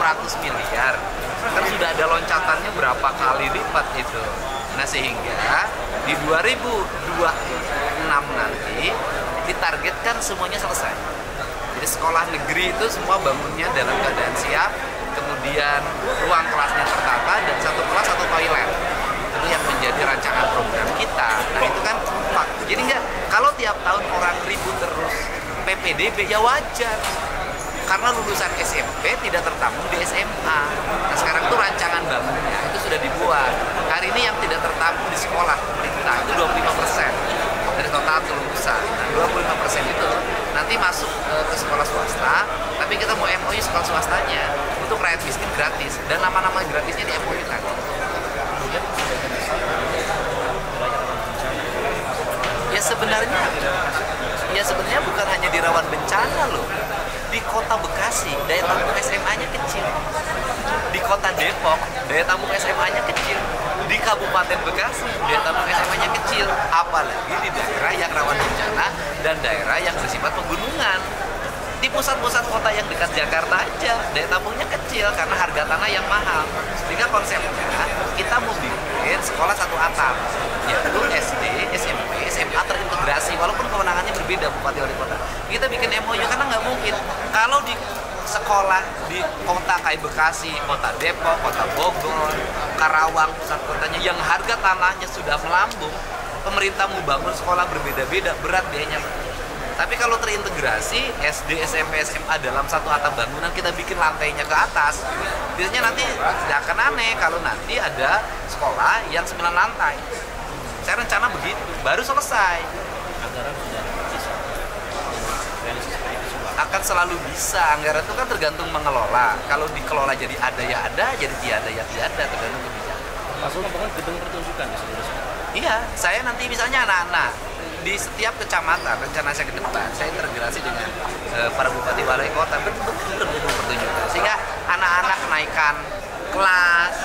100 miliar. Kan sudah ada loncatannya berapa kali lipat itu. Nah sehingga di 2026 nanti ditargetkan semuanya selesai. Jadi sekolah negeri itu semua bangunnya dalam keadaan siap, kemudian ruang kelasnya tertata dan satu kelas satu toilet. Itu yang menjadi rancangan program kita. Nah itu kan fakta. Jadi enggak, kalau tiap tahun orang ribut terus PPDB ya wajar. Karena lulusan SMP tidak tertampung di SMA. Nah sekarang tuh rancangan bangunnya itu sudah dibuat. Hari ini yang tidak tertampung di sekolah pemerintah itu 25% dari total kelulusan. Nah 25% itu nanti masuk ke sekolah swasta, tapi kita mau MOU sekolah swastanya untuk rakyat miskin gratis. Dan nama-nama gratisnya di MOU kan. Ya sebenarnya bukan hanya di rawan bencana loh. Di kota Bekasi, daya tampung SMA-nya kecil. Di kota Depok, daya tampung SMA-nya kecil. Di Kabupaten Bekasi, daya tampung SMA-nya kecil. Apalagi di daerah yang rawan bencana dan daerah yang bersifat pegunungan. Di pusat-pusat kota yang dekat Jakarta aja, daya tampungnya kecil karena harga tanah yang mahal. Sehingga konsepnya, kita mau bikin sekolah satu atap, yaitu SD, SMP, SMA terintegrasi, walaupun kewenangannya berbeda Bupati Wali Kota. Kita bikin MOU karena nggak mungkin kalau di sekolah di kota kayak Bekasi, kota Depok, kota Bogor, Karawang, pusat kotanya yang harga tanahnya sudah melambung, pemerintah mau bangun sekolah berbeda-beda, berat biayanya. Tapi kalau terintegrasi SD, SMP, SMA dalam satu atap bangunan, kita bikin lantainya ke atas, biasanya nanti tidak akan aneh kalau nanti ada sekolah yang 9 lantai. Saya rencana begitu, baru selesai. Anggaran sudah bisa. Akan selalu bisa, anggaran itu kan tergantung mengelola. Kalau dikelola jadi ada ya ada, jadi tiada ya tiada, tergantung kebijakan. Maksudnya bukan gedung pertunjukan di seluruh sekolah. Iya, saya nanti misalnya anak-anak di setiap kecamatan, rencana saya ke depan, saya integrasi dengan para bupati wali kota, betul-betul gedung pertunjukan. Sehingga anak-anak kenaikan kelas,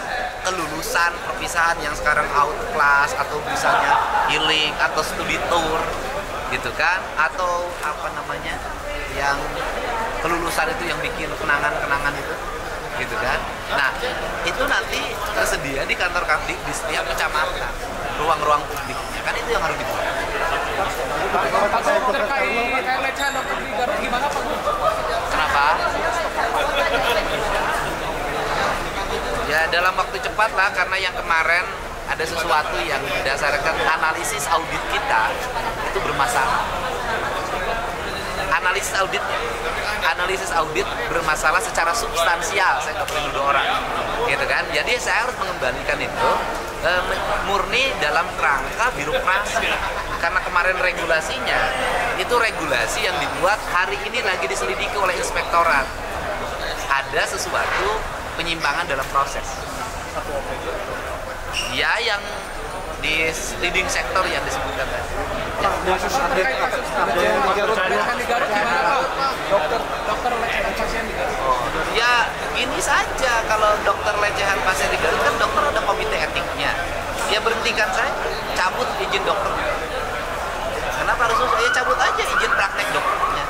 kelulusan, perpisahan yang sekarang out kelas, atau misalnya healing, atau studi tour, gitu kan, atau apa namanya, yang kelulusan itu yang bikin kenangan-kenangan itu, gitu kan. Nah, itu nanti tersedia di kantor kami di setiap kecamatan, ruang-ruang publiknya, kan itu yang harus dibuat. Pak terkait pelecehan dokter di Garut gimana Pak? Kenapa? Ya dalam waktu cepat lah, karena yang kemarin ada sesuatu yang berdasarkan analisis audit kita itu bermasalah. Analisis audit bermasalah secara substansial, saya nggak perlu nuduh orang, gitu kan? Jadi saya harus mengembalikan itu murni dalam kerangka birokrasi. Karena kemarin regulasinya itu regulasi yang dibuat hari ini lagi diselidiki oleh inspektorat. Ada sesuatu penyimpangan dalam proses. Ya yang di leading sektor yang disebutkan tadi. Terkait kasus pelecehan di Garut gimana Pak? Dokter pelecehan pasien di Garut. Ya ini saja, kalau dokter lecehan pasien di Garut kan dokter ada komite etiknya. Ya berhentikan saya, cabut izin dokter. Kenapa harus susah? Ya cabut aja izin praktek dokternya.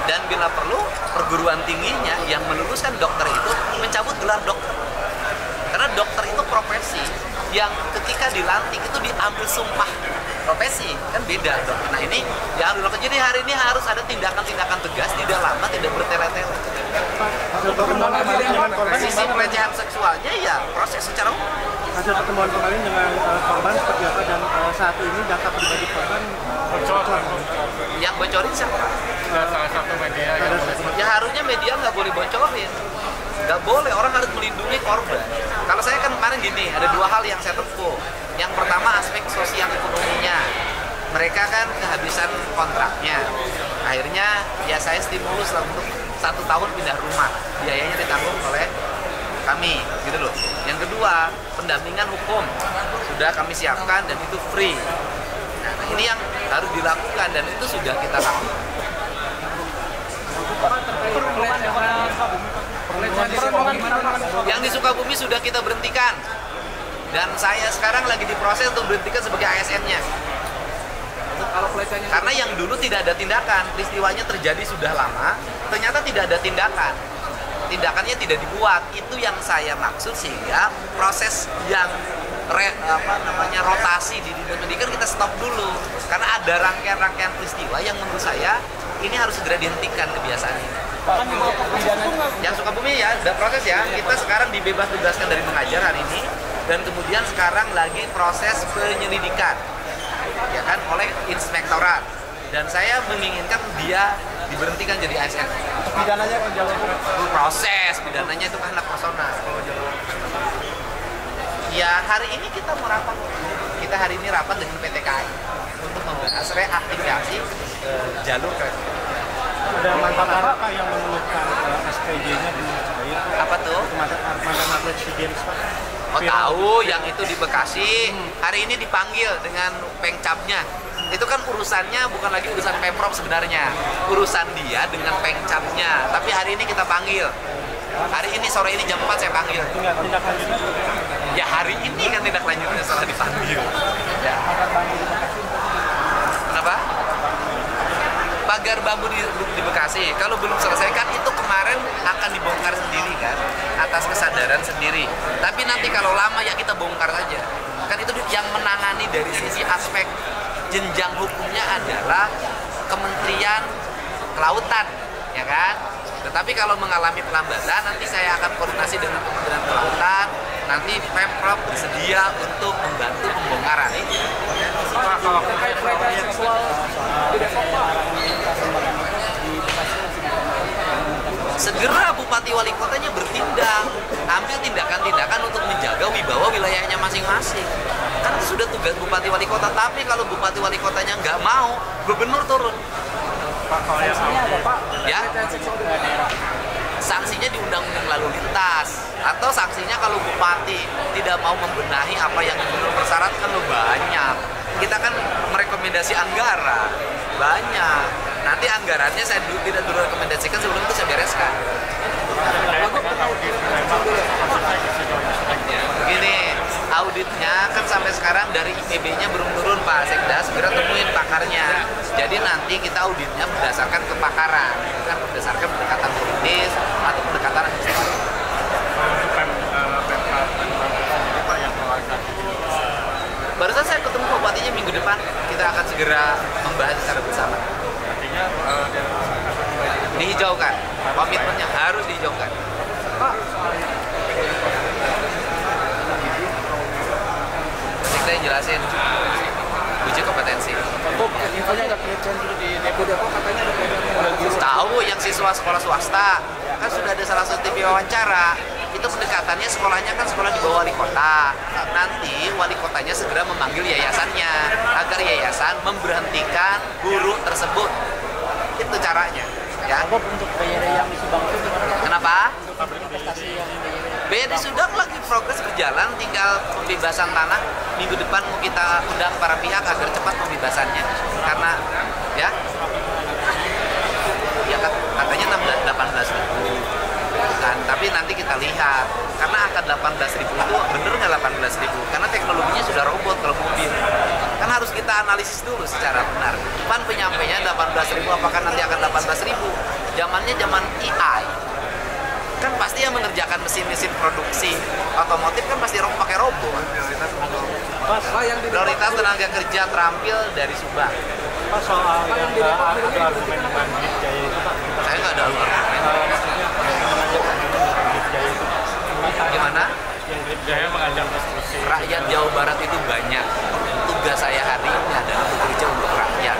Dan bila perlu perguruan tingginya yang meluluskan dokter itu mencabut gelar dokter. Karena dokter itu profesi yang ketika dilantik itu diambil sumpah profesi, kan beda dok. Nah ini yang harus dilakukan. Jadi hari ini harus ada tindakan-tindakan tegas, tidak lama, tidak bertele-tele. Sisi pelecehan seksualnya ya proses secara umum. Hasil pertemuan kemarin dengan korban seperti apa, dan saat ini data pribadi korban bocor. Yang bocorin siapa? Salah satu media yang Ya harusnya media nggak boleh bocorin. Nggak boleh, orang harus melindungi korban. Kalau saya kan kemarin gini, ada dua hal yang saya tempuh. Yang pertama aspek sosial ekonominya. Mereka kan kehabisan kontraknya. Akhirnya ya saya stimulus lah untuk 1 tahun pindah rumah. Biayanya ditanggung oleh kami, gitu loh. Yang kedua, pendampingan hukum sudah kami siapkan dan itu free. Nah, ini yang harus dilakukan dan itu sudah kita lakukan. Yang di Sukabumi sudah kita berhentikan dan saya sekarang lagi diproses untuk berhentikan sebagai ASN-nya. Karena yang dulu tidak ada tindakan, peristiwanya terjadi sudah lama, ternyata tidak ada tindakan. tindakannya tidak dibuat. Itu yang saya maksud, sehingga proses yang rotasi di dinas pendidikan kita stop dulu, karena ada rangkaian-rangkaian peristiwa yang menurut saya ini harus segera dihentikan kebiasaan ini. Yang Sukabumi ya, ada proses ya. Kita sekarang dibebas tugaskan dari mengajar hari ini, dan kemudian sekarang lagi proses penyelidikan, ya kan, oleh inspektorat. Dan saya menginginkan dia diberhentikan jadi ASN. Pidananya Proses pidananya itu kan hak personal. Ya, hari ini kita mau rapat. Kita hari ini rapat dengan PT KAI untuk membahas reaktivasi jalur kereta. Ada mantan apa yang mengeluhkan SPJ-nya belum cair? Apa tuh? Mantan atlet SEA Games, Pak. Oh, tahu, yang itu di Bekasi. Hari ini dipanggil dengan Pengcapnya. Itu kan urusannya bukan lagi urusan Pemprov sebenarnya. Urusan dia dengan Pengcapnya. Tapi hari ini kita panggil. Hari ini sore ini jam 4 saya panggil. Tindak lanjutnya? Ya hari ini kan tindak lanjutnya setelah dipanggil. Ya. Kenapa? Pagar bambu di Bekasi, kalau belum selesaikan itu kemarin akan dibongkar sendiri kan, atas kesadaran sendiri. Tapi nanti kalau lama ya kita bongkar saja. Kan itu yang menangani dari sisi aspek jenjang hukumnya adalah Kementerian Kelautan, ya kan? Tetapi kalau mengalami pelambatan, nanti saya akan koordinasi dengan Kementerian Kelautan. Nanti Pemprov bersedia untuk membantu pembongkaran. Pak, kalau terkait pelecehan seksual di Depok, Pak, segera Bupati Wali Kotanya bertindak, ambil tindakan-tindakan untuk menjaga wibawa wilayahnya masing-masing. Kan itu sudah tugas Bupati Wali Kota. Tapi kalau Bupati Wali Kotanya nggak mau, gubernur turun. Pak, kalau yang Ya, sanksinya di Undang-Undang Lalu Lintas, atau sanksinya kalau bupati tidak mau membenahi apa yang gubernur persyaratkan, lo banyak. Kita kan merekomendasi anggaran banyak. Nanti anggarannya saya tidak dulu rekomendasikan, sebelum itu saya bereskan. Begini, auditnya kan sampai sekarang dari IPB-nya belum turun, Pak Sekda, segera temuin pakarnya. Jadi nanti kita auditnya berdasarkan kepakaran, bukan berdasarkan pendekatan politis atau pendekatan administratif. Barusan saya ketemu bupatinya minggu depan, kita akan segera membahas secara bersama. Dihijaukan, komitmennya harus dihijaukan. Pak, Sekda yang jelasin, uji kompetensi. infonya ada pelecehan juga di Depok, katanya ada pelecehan. Tahu yang siswa sekolah swasta, kan sudah ada salah satu TV wawancara. Itu pendekatannya sekolahnya kan sekolah di bawah wali kota. Nanti wali kotanya segera memanggil yayasannya agar yayasan memberhentikan guru tersebut. Itu caranya. Ya. Untuk bayar yang di Subang itu gimana Pak? Kenapa? Investasi yang BRI sudah lagi progres berjalan, tinggal pembebasan tanah. Minggu depan mau kita undang para pihak agar cepat pembebasannya. Karena ya katanya 18.000 kan, tapi nanti kita lihat, karena angka 18.000 itu bener nggak 18.000, karena teknologinya sudah robot kalau mobil kan harus kita analisis dulu secara benar. Pan penyampainya 18.000, apakah nanti akan 18.000? Zamannya zaman AI kan, pasti yang mengerjakan mesin-mesin produksi otomotif kan pasti pakai robot. Prioritas tenaga kerja terampil dari Subang. Pak, soal yang ada argumen dengan Bukit Jaya itu, Pak. Saya nggak ada argumen. Gimana? Yang Bukit Jaya mengajak diskusi. Rakyat Jawa Barat itu banyak. Tugas saya hari ini adalah bekerja untuk rakyat.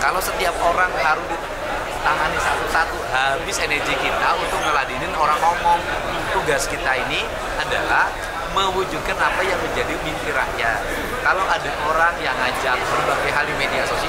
Kalau setiap orang harus ditangani satu-satu, habis energi kita untuk ngeladinin orang ngomong. Tugas kita ini adalah mewujudkan apa yang menjadi mimpi rakyat. Kalau ada orang yang ngajak berbagai hal di media sosial,